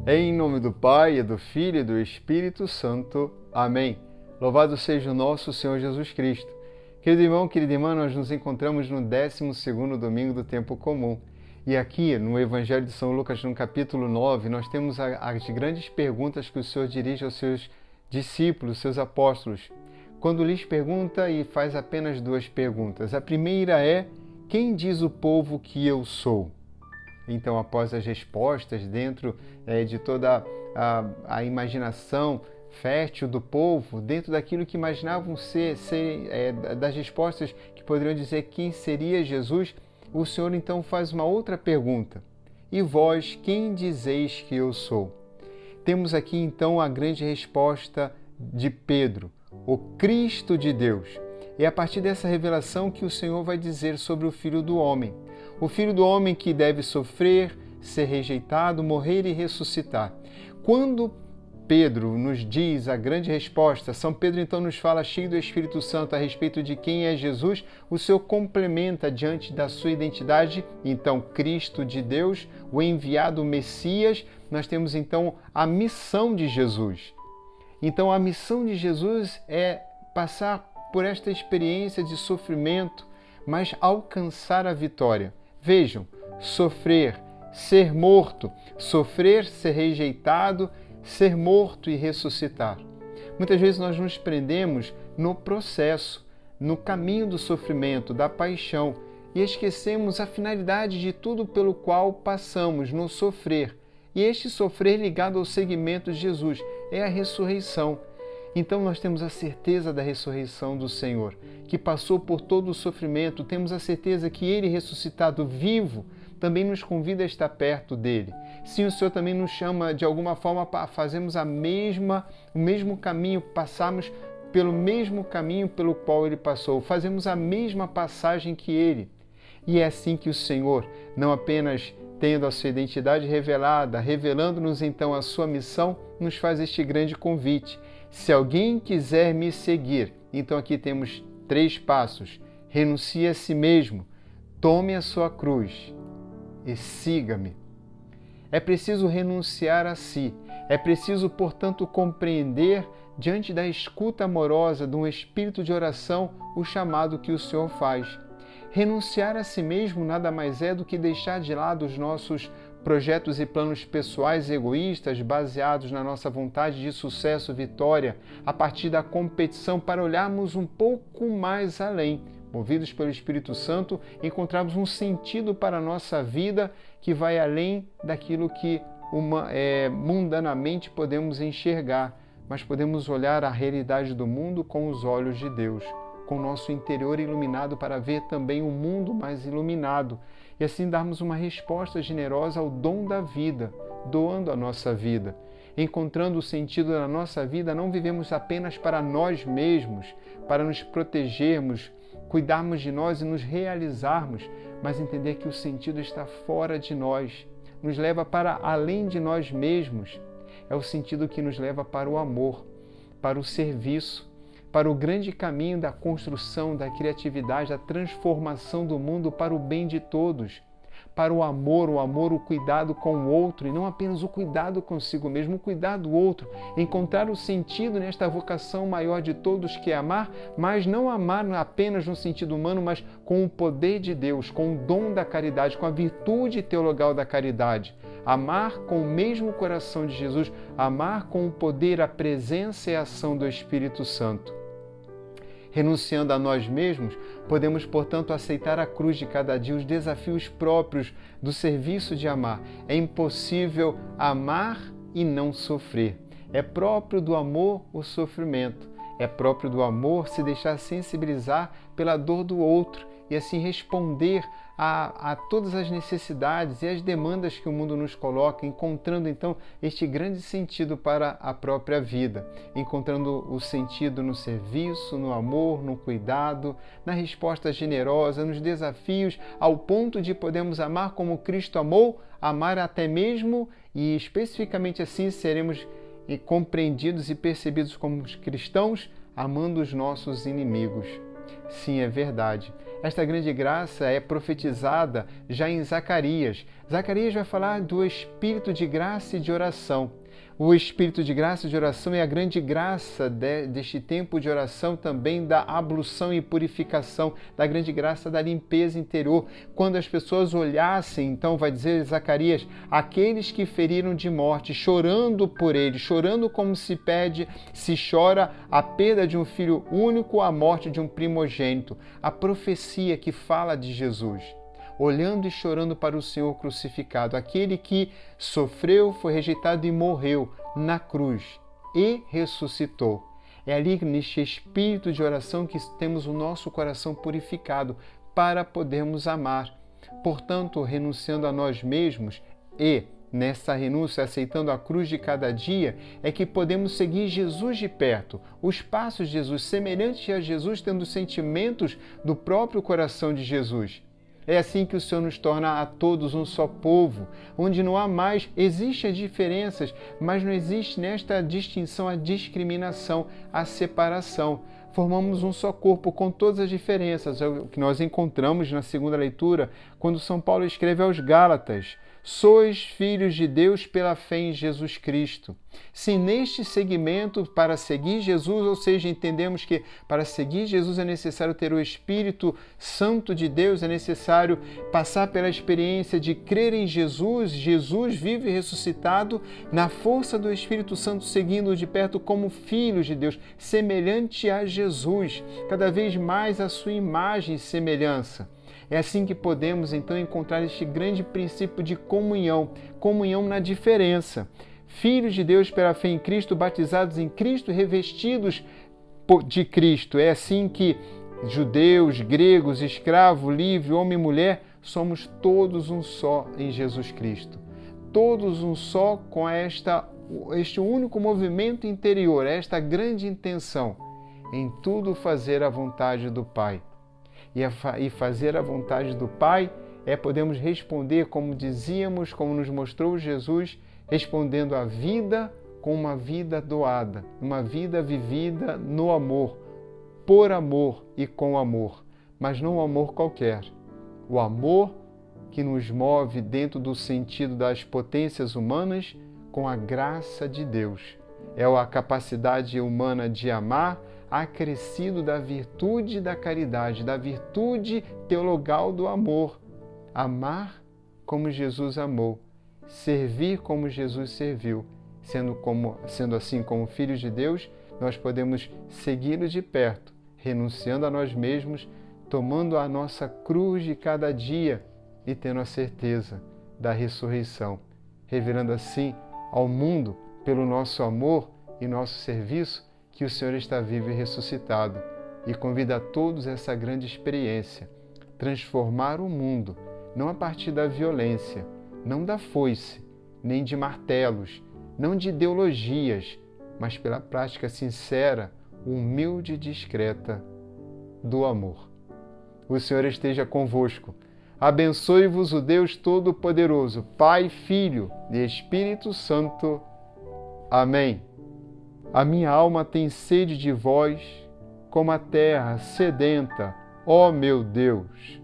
Em nome do Pai, e do Filho e do Espírito Santo. Amém. Louvado seja o nosso Senhor Jesus Cristo. Querido irmão, querida irmã, nós nos encontramos no 12º domingo do tempo comum. E aqui, no Evangelho de São Lucas, no capítulo 9, nós temos as grandes perguntas que o Senhor dirige aos seus discípulos, seus apóstolos. Quando lhes pergunta e faz apenas duas perguntas. A primeira é: quem diz o povo que eu sou? Então, após as respostas, dentro de toda a imaginação fértil do povo, dentro daquilo que imaginavam ser das respostas que poderiam dizer quem seria Jesus, o Senhor então faz uma outra pergunta. E vós, quem dizeis que eu sou? Temos aqui então a grande resposta de Pedro, o Cristo de Deus. É a partir dessa revelação que o Senhor vai dizer sobre o Filho do Homem. O Filho do Homem que deve sofrer, ser rejeitado, morrer e ressuscitar. Quando Pedro nos diz a grande resposta, São Pedro então nos fala, cheio do Espírito Santo, a respeito de quem é Jesus, o Senhor complementa diante da sua identidade, então Cristo de Deus, o enviado Messias. Nós temos então a missão de Jesus. Então a missão de Jesus é passar por esta experiência de sofrimento, mas alcançar a vitória. Vejam, sofrer, ser morto, sofrer, ser rejeitado, ser morto e ressuscitar. Muitas vezes nós nos prendemos no processo, no caminho do sofrimento, da paixão, e esquecemos a finalidade de tudo pelo qual passamos, no sofrer. E este sofrer ligado ao segmento de Jesus é a ressurreição. Então nós temos a certeza da ressurreição do Senhor, que passou por todo o sofrimento. Temos a certeza que Ele, ressuscitado vivo, também nos convida a estar perto dele. Sim, o Senhor também nos chama de alguma forma para fazermos o mesmo caminho, passarmos pelo mesmo caminho pelo qual Ele passou, fazemos a mesma passagem que Ele. E é assim que o Senhor, não apenas tendo a sua identidade revelada, revelando-nos então a sua missão, nos faz este grande convite. Se alguém quiser me seguir, então aqui temos 3 passos. Renuncie a si mesmo, tome a sua cruz e siga-me. É preciso renunciar a si. É preciso, portanto, compreender, diante da escuta amorosa de um espírito de oração, o chamado que o Senhor faz. Renunciar a si mesmo nada mais é do que deixar de lado os nossos projetos e planos pessoais egoístas baseados na nossa vontade de sucesso, vitória, a partir da competição, para olharmos um pouco mais além. Movidos pelo Espírito Santo, encontrarmos um sentido para a nossa vida que vai além daquilo que mundanamente podemos enxergar, mas podemos olhar a realidade do mundo com os olhos de Deus, com o nosso interior iluminado para ver também um mundo mais iluminado e assim darmos uma resposta generosa ao dom da vida, doando a nossa vida. Encontrando o sentido da nossa vida, não vivemos apenas para nós mesmos, para nos protegermos, cuidarmos de nós e nos realizarmos, mas entender que o sentido está fora de nós, nos leva para além de nós mesmos. É o sentido que nos leva para o amor, para o serviço, para o grande caminho da construção, da criatividade, da transformação do mundo para o bem de todos, para o amor, o cuidado com o outro, e não apenas o cuidado consigo mesmo, o cuidado do outro, encontrar o sentido nesta vocação maior de todos, que é amar, mas não amar apenas no sentido humano, mas com o poder de Deus, com o dom da caridade, com a virtude teologal da caridade. Amar com o mesmo coração de Jesus, amar com o poder, a presença e a ação do Espírito Santo. Renunciando a nós mesmos, podemos, portanto, aceitar a cruz de cada dia, os desafios próprios do serviço de amar. É impossível amar e não sofrer. É próprio do amor o sofrimento. É próprio do amor se deixar sensibilizar pela dor do outro e assim responder a todas as necessidades e as demandas que o mundo nos coloca, encontrando então este grande sentido para a própria vida, encontrando o sentido no serviço, no amor, no cuidado, na resposta generosa, nos desafios, ao ponto de podermos amar como Cristo amou, amar até mesmo, e especificamente assim seremos compreendidos e percebidos como cristãos, amando os nossos inimigos. Sim, é verdade. Esta grande graça é profetizada já em Zacarias. Zacarias vai falar do espírito de graça e de oração. O espírito de graça e de oração é a grande graça deste tempo de oração, também da ablução e purificação, da grande graça da limpeza interior. Quando as pessoas olhassem, então vai dizer Zacarias, aqueles que feriram de morte, chorando por ele, chorando como se chora a perda de um filho único, a morte de um primogênito. A profecia que fala de Jesus, olhando e chorando para o Senhor crucificado, aquele que sofreu, foi rejeitado e morreu na cruz e ressuscitou. É ali, neste espírito de oração, que temos o nosso coração purificado para podermos amar. Portanto, renunciando a nós mesmos e, nessa renúncia, aceitando a cruz de cada dia, é que podemos seguir Jesus de perto, os passos de Jesus, semelhantes a Jesus, tendo sentimentos do próprio coração de Jesus. É assim que o Senhor nos torna a todos um só povo, onde não há mais, existem as diferenças, mas não existe nesta distinção a discriminação, a separação. Formamos um só corpo com todas as diferenças, é o que nós encontramos na segunda leitura, quando São Paulo escreve aos Gálatas: sois filhos de Deus pela fé em Jesus Cristo. Se neste segmento, para seguir Jesus, ou seja, entendemos que para seguir Jesus é necessário ter o Espírito Santo de Deus, é necessário passar pela experiência de crer em Jesus, Jesus vivo e ressuscitado, na força do Espírito Santo, seguindo de perto como filhos de Deus, semelhante a Jesus, cada vez mais a sua imagem e semelhança. É assim que podemos, então, encontrar este grande princípio de comunhão, comunhão na diferença. Filhos de Deus pela fé em Cristo, batizados em Cristo, revestidos de Cristo. É assim que judeus, gregos, escravo, livre, homem e mulher, somos todos um só em Jesus Cristo. Todos um só com este único movimento interior, esta grande intenção, em tudo fazer a vontade do Pai. E fazer a vontade do Pai podemos responder, como dizíamos, como nos mostrou Jesus, respondendo à vida com uma vida doada, uma vida vivida no amor, por amor e com amor, mas não um amor qualquer. O amor que nos move dentro do sentido das potências humanas com a graça de Deus. É a capacidade humana de amar, acrescido da virtude da caridade, da virtude teologal do amor. Amar como Jesus amou, servir como Jesus serviu. Sendo assim como filhos de Deus, nós podemos segui-lo de perto, renunciando a nós mesmos, tomando a nossa cruz de cada dia e tendo a certeza da ressurreição, revelando assim ao mundo, pelo nosso amor e nosso serviço, que o Senhor está vivo e ressuscitado, e convida a todos essa grande experiência, transformar o mundo, não a partir da violência, não da foice, nem de martelos, não de ideologias, mas pela prática sincera, humilde e discreta do amor. O Senhor esteja convosco. Abençoe-vos o Deus Todo-Poderoso, Pai, Filho e Espírito Santo. Amém. A minha alma tem sede de vós, como a terra sedenta, ó meu Deus.